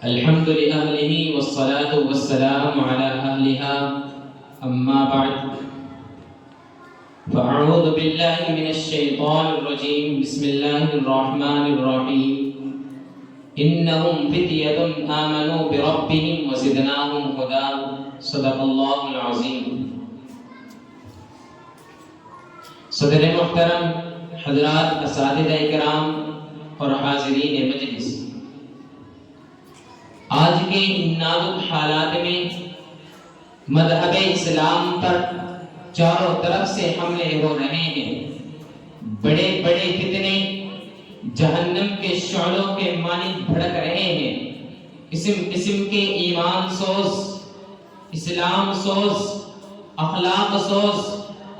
الحمد لأهله والصلاة والسلام على أهلها أما بعد فأعوذ بالله من الشيطان الرجيم بسم الله الرحمن الرحيم إنهم فتية آمنوا بربهم وزدناهم هدى صدق الله العظيم. صدر محترم حضرات اساتذہ کرام اور حاضرین مجلس، آج کے ان نازک حالات میں مذہب اسلام پر چاروں طرف سے حملے ہو رہے ہیں. بڑے بڑے فتنے جہنم کے شعلوں کے مانند بھڑک رہے ہیں. قسم قسم کے ایمان سوز، اسلام سوز، اخلاق سوز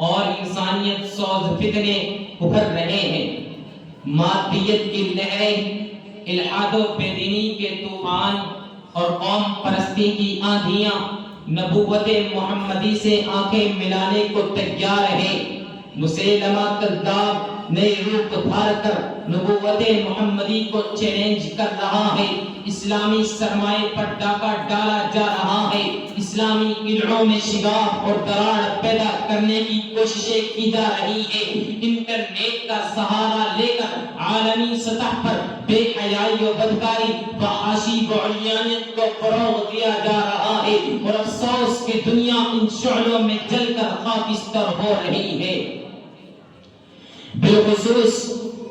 اور انسانیت سوز فتنے ابھر رہے ہیں. مادیت کی لہریں، الحاد و بے دینی کے طوفان اور قوم پرستی کی آندھیاں نبوت محمدی سے آنکھیں ملانے کو تیار ہیں. مسیلمہ کذاب نئے روپ دھار کر نبوت محمدی کو چیلنج کر رہا ہے. اسلامی سرمایہ پر ڈاکہ ڈالا جا رہا ہے. اسلامی قلعوں میں شگاف اور دراڑ پیدا کرنے کی کوششیں کی جا رہی ہے. انٹرنیٹ کا سہارا لے کر عالمی سطح پر بے حیائی و بدکاری و فحاشی و عریانیت کو فروغ دیا جا رہا ہے، اور افسوس کہ دنیا ان شعلوں میں جل کر خاکستر ہو رہی ہے. بالخصوص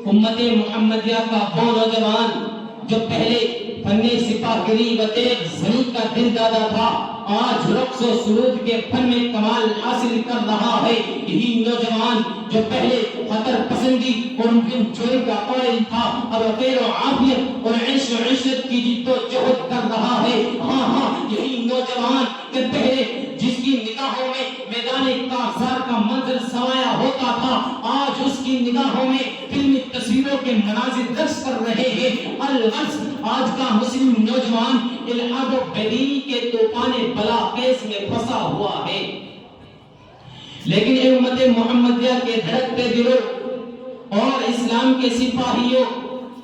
امت محمدیہ کا وہ نوجوان جو پہلے فن سپاہگری و تیز زنی کا دل دادا تھا، آج رقص و سرود کے فن میں کمال حاصل کر رہا ہے. یہی نوجوان جو پہلے خطر پسندی اور چوری کا قائل تھا، اب خیر و عافیت اور عیش و عشرت کی جد و جہد کر رہا ہے. یہی نوجوان کہ پہلے جس کی نگاہوں میں میدان کاثار کا منظر سمایا ہوتا تھا، آج اس کی نگاہوں میں فلمی تصویروں کے مناظر رقص کر رہے ہیں. الغرض آج کا مسلم نوجوان الحاد و بے دینی کے طوفان بلا خیز میں پھنسا ہوا ہے. لیکن اے امت محمدیہ کے دھڑکتے دلوں اور اسلام کے سپاہیوں،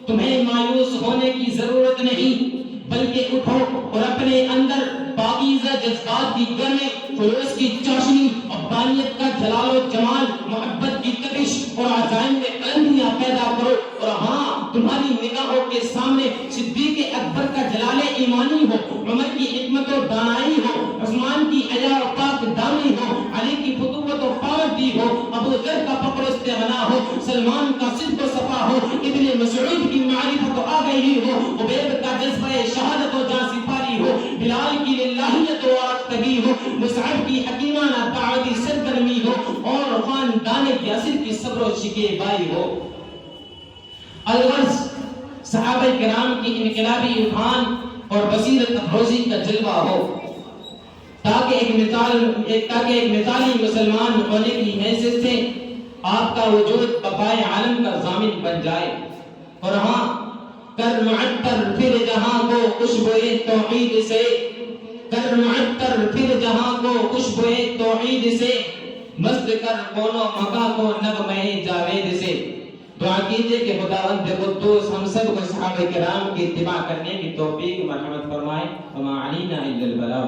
تمہیں مایوس ہونے کی ضرورت نہیں، بلکہ اٹھو اور اپنے اندر پاکیزہ جذبات کی گرمی، خلوص کی چاشنی، ابانیت کا جلال و جمال، محبت کی تپش اور عزائم میں بلندیاں پیدا کرو. اور تمہاری نگاہوں کے سامنے صدیق اکبر کا جلال ایمانی ہو، عمر کی حکمت و دانائی ہو، عثمان کی حیا و پاک دامی ہو، علی کی فتوت و پاوردی ہو، ابو ذر کا فقر و استغنا ہو، سلمان کا صدق و صفا ہو، ابن مسعود کی معرفت و آگہی ہو، عبید کا جذبہ شہادت و جاں سپاری ہو، بلال کی للہیت و آرختگی ہو، مصعب کی حکیمانہ دعوتی سرگرمی ہو، اور خاندان یاسر کی صبر و شکیبائی ہو. الغرض صحابہ کرام کی انقلابی اٹھان اور بصیرت افروزی کا جلوہ ہو، تاکہ ایک مثالی مسلمان ہونے کی حیثیت سے آپ کا وجود بقائے عالم کا ضامن بن جائے. اور کر معطر پھر جہاں کو خوشبوئے توحید سے، کر معطر پھر جہاں کو خوشبوئے توحید سے، مست کر کون و مکا کو نغمہ جاوید سے. دعا کیجئے کہ خداوند قدوس ہم سب کو صحابہ کرام کی اتباع کرنے کی توفیق مرحمت فرمائے. وما علینا الا البلاغ.